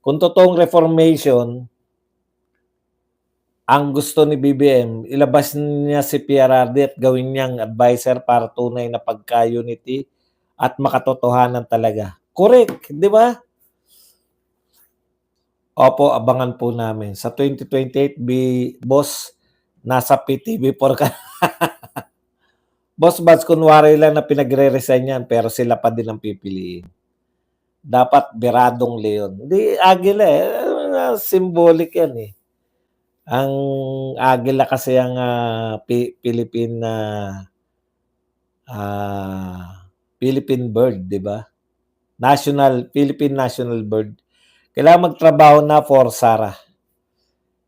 Kung totoong reformation, ang gusto ni BBM, ilabas niya si PRRD at gawin niyang adviser para tunay na pagka-unity at makatotohanan talaga. Correct, di ba? Opo, abangan po namin. Sa 2028, boss, nasa PTV4 ka. Boss Buds, kunwari lang na pinagre-resign yan, pero sila pa din ang pipiliin. Dapat Beradong Leon. Hindi, Agila eh. Symbolic yan eh. Ang Agila kasi ang Philippine Philippine bird, di ba? Philippine national bird. Kailangan magtrabaho na for Sarah.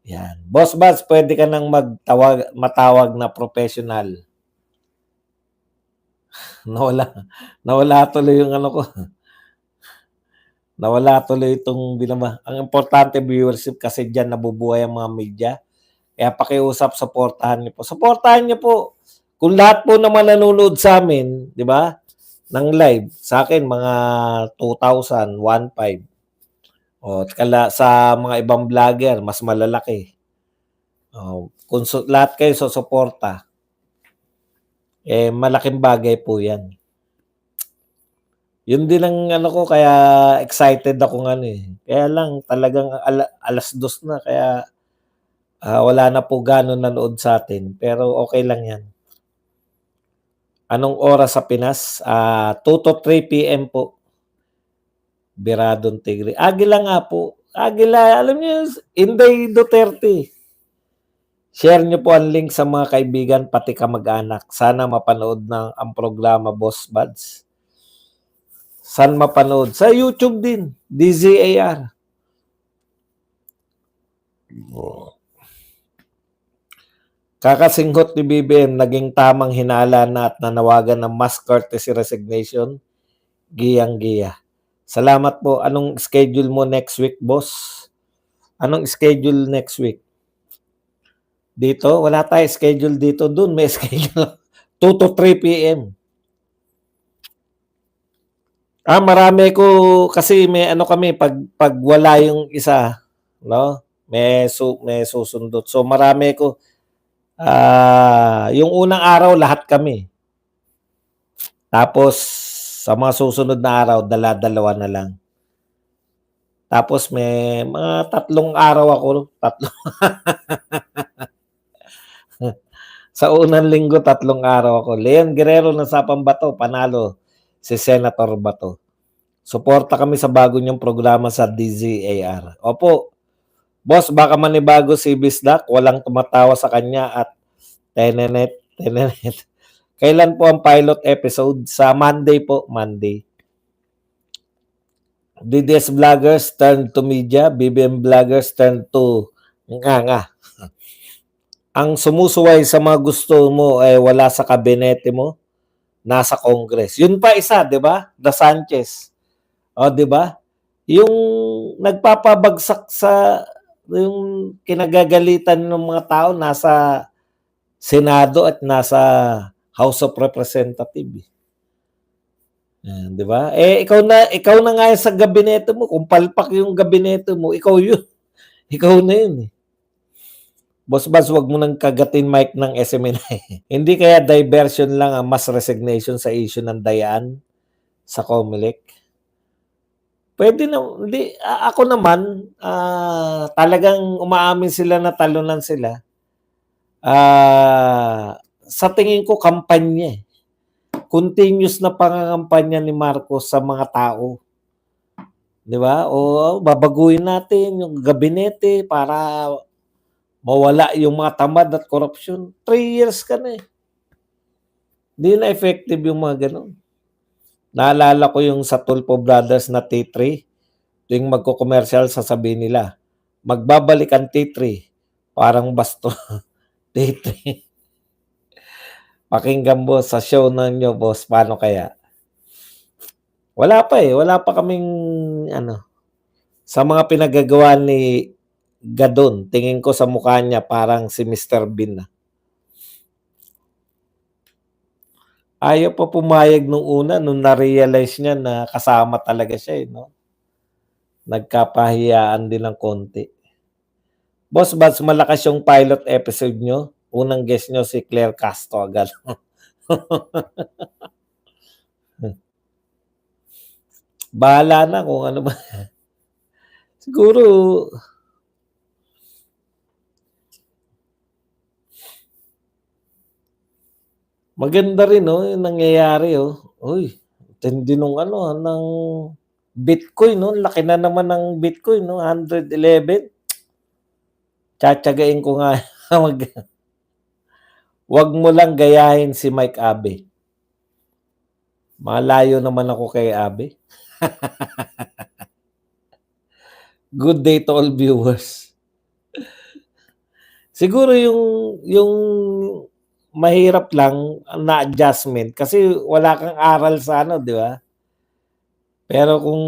Yan. Boss Buds, pwede ka nang matawag na professional. Nawala tuloy yung ano ko. Nawala tuloy itong binaba. Ang importante viewership kasi dyan nabubuhay ang mga media. Kaya pakiusap, supportahan niyo po. Supportahan niyo po. Kung lahat po naman nanonood sa amin, di ba? Ng live, sa akin mga 2,000, 1,500. O, sa mga ibang vlogger, mas malalaki. O, kung lahat kayo susuporta, malaking bagay po yan. Yun din ang ano ko, kaya excited ako ng ano eh. Kaya lang talagang alas 2 na, kaya wala na po gano'n nanood sa atin. Pero okay lang yan. Anong oras sa Pinas? 2 to 3 p.m. po. Beradong Tigre. Agila nga po. Agila, alam niyo, Inday Duterte. Share niyo po ang link sa mga kaibigan, pati kamag-anak. Sana mapanood ang programa, Boss Buds. Saan mapanood? Sa YouTube din. DZAR. Kakasinggot ni BBM, naging tamang hinala na at nanawagan ng mass courtesy resignation. Giyang-giya. Salamat po. Anong schedule mo next week, boss? Anong schedule next week? Dito? Wala tayo schedule dito. Doon may schedule. 2 to 3 p.m. Marami ko kasi may ano kami pag wala yung isa, no? May susundot. So marami ko yung unang araw lahat kami. Tapos sa mga susunod na araw dala-dalawa na lang. Tapos may mga 3 araw ako, 3. Sa unang linggo 3 araw ako. Leon Guerrero ng Sapang Bato, panalo si Senator Bato. Suporta kami sa bago niyong programa sa DZAR. Opo. Boss, baka manibago si Bisdak, walang tumatawa sa kanya at tenenet. Kailan po ang pilot episode? Sa Monday po, Monday. DDS vloggers turn to media, BBM vloggers turn to nga. Ang sumusuway sa mga gusto mo ay wala sa kabinete mo, nasa Congress. Yun pa isa, 'di ba? The Sanchez. O, 'di ba? Yung nagpapabagsak sa yung kinagagalitan ng mga tao nasa Senado at nasa House of Representatives. 'Di ba? Ikaw na nga sa gabinete mo, kung palpak yung gabinete mo, ikaw yun. Ikaw na yun eh. Boss Bas, wag mo nang kagatin mic ng SMNI. Hindi kaya diversion lang ang mass resignation sa issue ng Dayaan sa COMELEC? Pwede na, hindi, ako naman, talagang umaamin sila na talunan sila. Sa tingin ko, kampanya. Continuous na pangangampanya ni Marcos sa mga tao. Di ba? O babaguhin natin yung gabinete para mawala yung mga tamad at korupsyon. 3 years ka na eh. Hindi na effective yung mga ganun. Naalala ko yung sa Tulfo Brothers na T3. Tuwing magko-commercial, sasabihin nila, magbabalik ang T3. Parang basto. T3. Pakinggan mo sa show ninyo, boss. Paano kaya? Wala pa eh. Wala pa kaming sa mga pinagagawa ni Gadon, tingin ko sa mukha niya parang si Mr. Bean na. Ayaw pa pumayag nung una, nung na-realize niya na kasama talaga siya, no? Nagkapahiyaan din ng konti. Boss Buds, malakas yung pilot episode nyo. Unang guest nyo si Claire Castro agad. Bahala na kung ano ba. Siguro, maganda rin, no, yung nangyayari, oh. Uy, tindi nung ano, ng Bitcoin, no. Laki na naman ng Bitcoin, no. 111. Tsatsagain ko nga. Wag mo lang gayahin si Mike Abe. Malayo naman ako kay Abe. Good day to all viewers. Siguro yung mahirap lang na adjustment kasi wala kang aral sa ano, di ba? Pero kung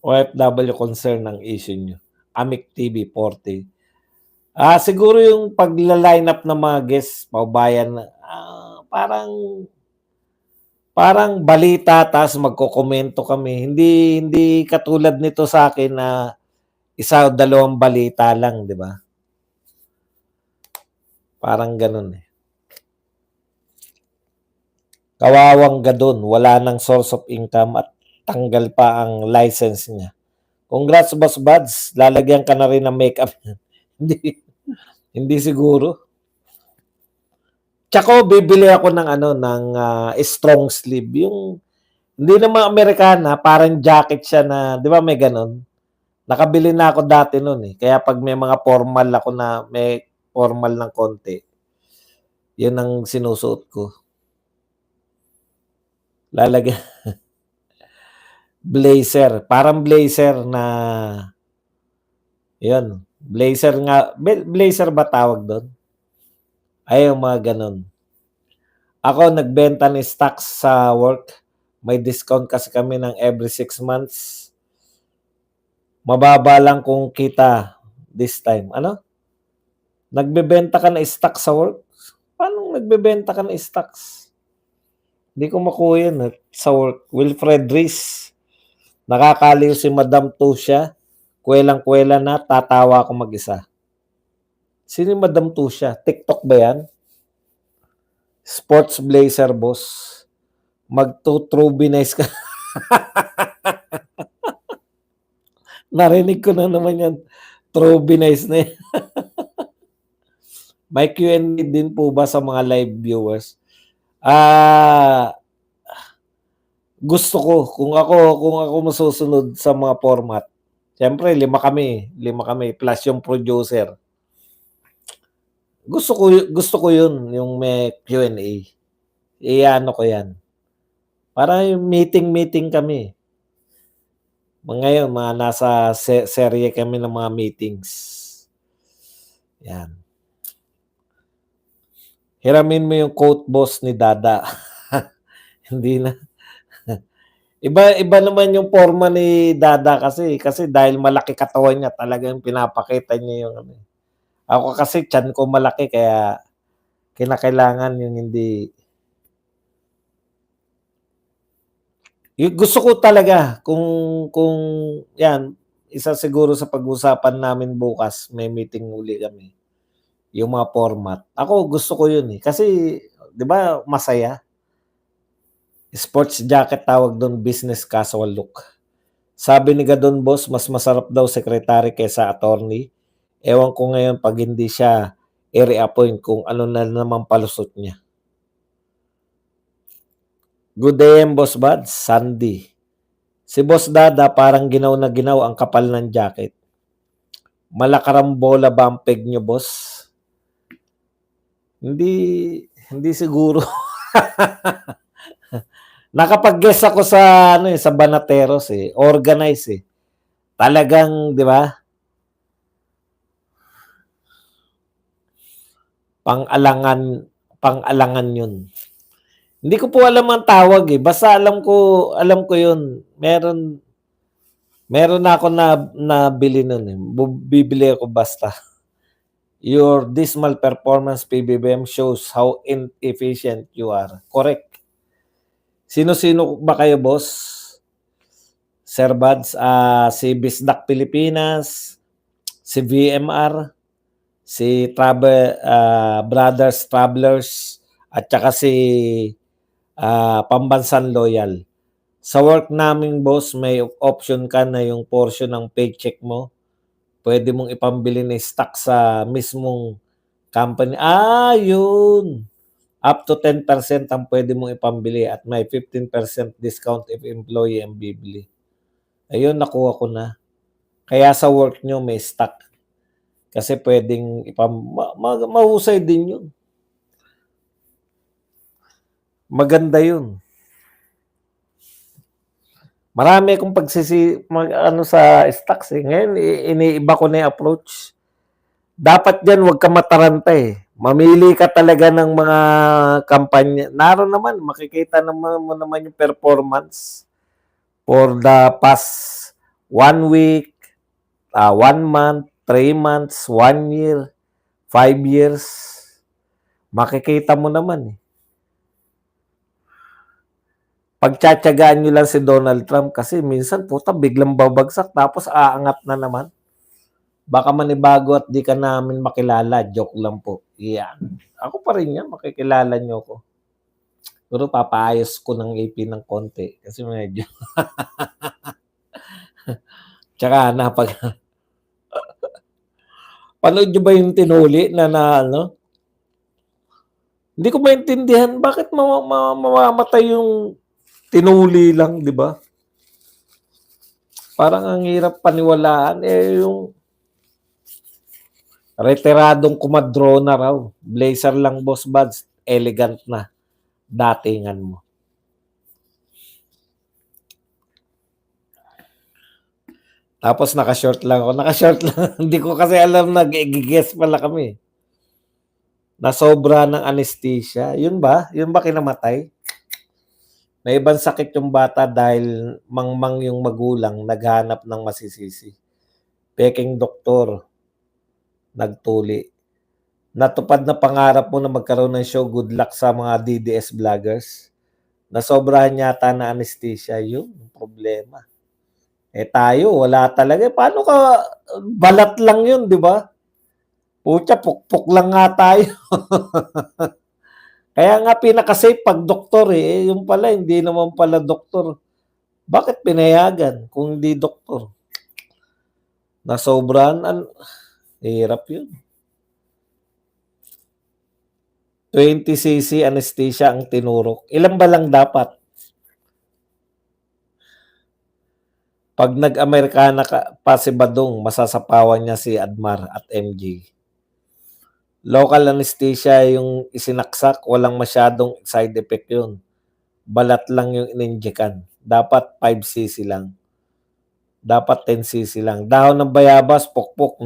OFW concern ng issue nyo, Amic TV 40. Siguro yung pagla-line up ng mga guests, paubayan, parang balita tas magkokomento kami. Hindi katulad nito sa akin na isa o dalawang balita lang, di ba? Parang ganun eh. Kawawang gadon, wala nang source of income at tanggal pa ang license niya. Congrats, Boss Buds. Lalagyan ka na rin ng makeup. hindi siguro. Tsaka bibili ako ng strong sleeve. Yung hindi naman Amerikana, parang jacket siya na, 'di ba may ganun? Nakabili na ako dati noon eh. Kaya pag may mga formal ako na may formal ng konti, 'yun ang sinusuot ko. Lalagyan blazer, parang blazer na 'yun. Blazer ba tawag doon? Ay, yung mga ganun. Ako, nagbenta ng stocks sa work. May discount kasi kami ng every 6 months. Mababa lang kung kita this time. Ano? Nagbebenta ka ng stocks sa work? Paano nagbebenta ka ng stocks? Hindi ko makuha yan sa work. Wilfred Rees. Nakakaliw si Madam Tusha. Kwelang-kwela na, tatawa ako mag-isa. Sino yung Madam Tusha? TikTok ba yan? Sports blazer, boss. Magtutrubinize ka. Narinig ko na naman yan. Trubinize na yan. May Q&A din po ba sa mga live viewers? Gusto ko kung ako masusunod sa mga format. Siyempre, 5 kami plus yung producer. Gusto ko 'yun, yung may Q&A. Iano ko 'yan. Para yung meeting kami. Ngayon, nasa serye kami ng mga meetings. Yan. Hiramin mo yung quote, boss, ni Dada. Hindi na. Iba naman yung forma ni Dada kasi dahil malaki katawan niya, talagang pinapakita niya yung ano. Ako kasi tiyan ko malaki kaya kinakailangan yung hindi. Gusto ko talaga kung yan, isa siguro sa pag-usapan namin bukas, may meeting uli kami. Yung mga format. Ako gusto ko yun eh. Kasi, di ba, masaya. Sports jacket tawag doon, business casual look. Sabi ni Gadon Boss, mas masarap daw secretary kaysa attorney. Ewan ko ngayon pag hindi siya i-reappoint kung ano na naman palusot niya. Good day, Boss Buds. Sandy. Si Boss Dada parang ginaw na ginaw ang kapal ng jacket. Malakarambola ba ang peg nyo, boss? Hindi siguro. Nakapag-guest ako sa sa Banateros eh, organize eh. Talagang, 'di ba? Pang-alangan 'yun. Hindi ko po alam ang tawag eh. Basta alam ko 'yun. Meron na ako na bili noon eh. Bibili ako basta. Your dismal performance PBBM shows how inefficient you are. Correct. Sino-sino ba kayo, boss? Sir Buds, si Bisdak Pilipinas, si VMR, si Brothers Travelers, at saka si Pambansan Loyal. Sa work namin, boss, may option ka na yung portion ng paycheck mo, pwede mong ipambili ng stock sa mismong company. Yun. Up to 10% ang pwede mong ipambili at may 15% discount if employee ang bibili. Ayun, nakuha ko na. Kaya sa work nyo may stock. Kasi pwedeng mahusay din yun. Maganda yun. Marami akong sa stocks eh. Ngayon, iniiba ko na yung approach. Dapat dyan, huwag ka mataranta eh. Mamili ka talaga ng mga kampanya. Naroon naman, makikita naman mo naman yung performance for the past 1 week, 1 month, 3 months, 1 year, 5 years. Makikita mo naman eh. Pagtsatsagaan nyo lang si Donald Trump kasi minsan puta biglang babagsak tapos aangat na naman. Baka manibago at di ka namin makilala. Joke lang po. Yan. Ako pa rin yan. Makikilala nyo ko. Pero papaayos ko ng AP ng konti. Kasi medyo... Tsaka panood nyo ba yung tinuli na ano? Hindi ko maintindihan bakit mamamatay yung tinuli lang, di ba? Parang ang hirap paniwalaan. Yung retiradong kumadrona raw. Blazer lang, boss buds. Elegant na. Datingan mo. Tapos naka-short lang ako. Naka-short lang. Hindi ko kasi alam na gigess pala kami. Nasobra ng anesthesia. Yun ba? Yun ba kinamatay? May ibang sakit yung bata dahil mangmang yung magulang naghanap ng masisisi. Peking doktor. Nagtuli. Natupad na pangarap mo na magkaroon ng show. Good luck sa mga DDS vloggers. Nasobrahan yata na anesthesia. Yun, problema. Tayo, wala talaga. Paano ka, balat lang yun, di ba? Pucha, pukpuk lang nga tayo. Kaya nga pinaka-safe pag doktor eh. Yung pala, hindi naman pala doktor. Bakit pinayagan kung hindi doktor? Nasobrahan, hirap yun. 20cc anesthesia ang tinurok. Ilan ba lang dapat? Pag nag-Amerikana pa si Badong, masasapawan niya si Admar at MJ. Local anesthesia yung isinaksak, walang masyadong side effect yun. Balat lang yung ininjekan. Dapat 5cc lang. Dapat 10cc lang. Dahon ng bayabas, pukpok,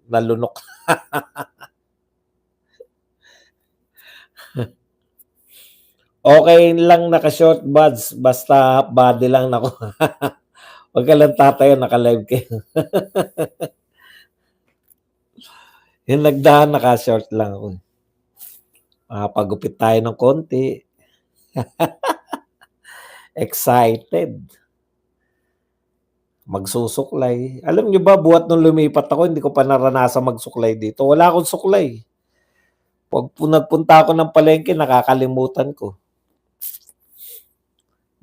nalunok. Okay lang naka-short buds, basta body lang nako. Huwag ka lang tatayo, naka-live kayo. Yung nagdahan, naka-short lang ako. Pagupit tayo ng konti. Excited. Magsusuklay. Alam niyo ba, buhat nung lumipat ako, hindi ko pa naranasan magsuklay dito. Wala akong suklay. Pag nagpunta ako ng palengke, nakakalimutan ko.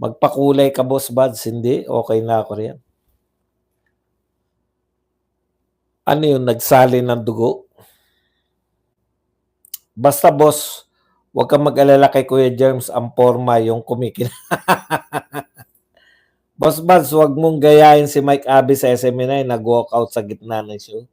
Magpakulay ka, boss buds. Hindi, okay na ako riyan. Ano yun, nagsali ng dugo? Basta boss, huwag kang mag-alala kay Kuya Germs, ang forma yung kumikin. Boss Buds, huwag mong gayahin si Mike Abby sa SMNI, nag-walk out sa gitna ng show.